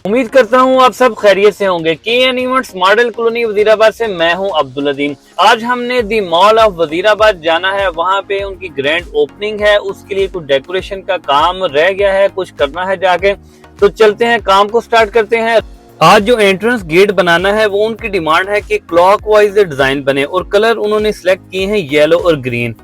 उम्मीद करता हूँ आप सब खैरियत से होंगे। KN events model colony Wazirabad से मैं हूँ अब्दुल अदीम। आज हमने दी मॉल ऑफ वजीराबाद जाना है, वहाँ पे उनकी ग्रैंड ओपनिंग है, उसके लिए कुछ डेकोरेशन का काम रह गया है, कुछ करना है जाके। तो चलते हैं, काम को स्टार्ट करते हैं। आज जो एंट्रेंस गेट बनाना है वो उनकी डिमांड है कि क्लॉकवाइज डिजाइन बने और कलर उन्होंने सिलेक्ट किए हैं येलो और ग्रीन।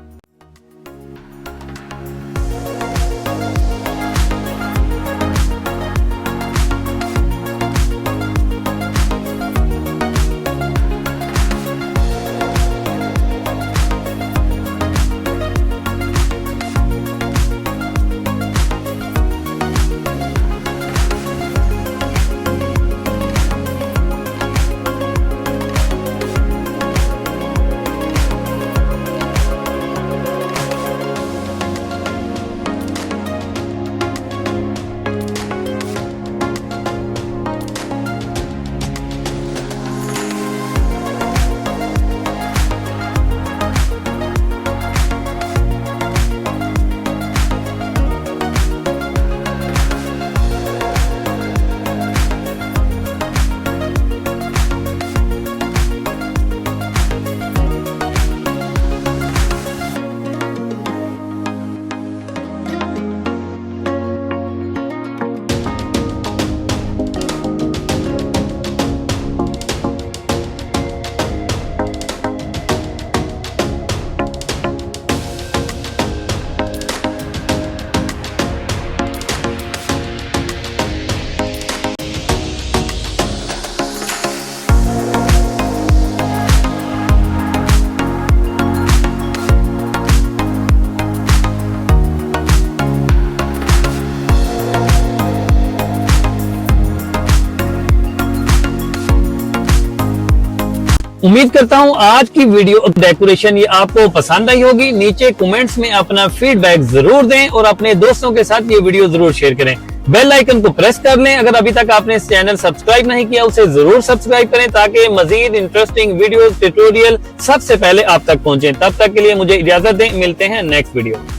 उम्मीद करता हूं आज की वीडियो डेकोरेशन ये आपको पसंद आई होगी। नीचे कमेंट्स में अपना फीडबैक जरूर दें और अपने दोस्तों के साथ ये वीडियो जरूर शेयर करें। बेल आइकन को प्रेस कर लें। अगर अभी तक आपने इस चैनल सब्सक्राइब नहीं किया उसे जरूर सब्सक्राइब करें ताकि मजीद इंटरेस्टिंग वीडियो ट्यूटोरियल सबसे पहले आप तक पहुंचे। तब तक के लिए मुझे इजाजत दें, मिलते हैं नेक्स्ट वीडियो।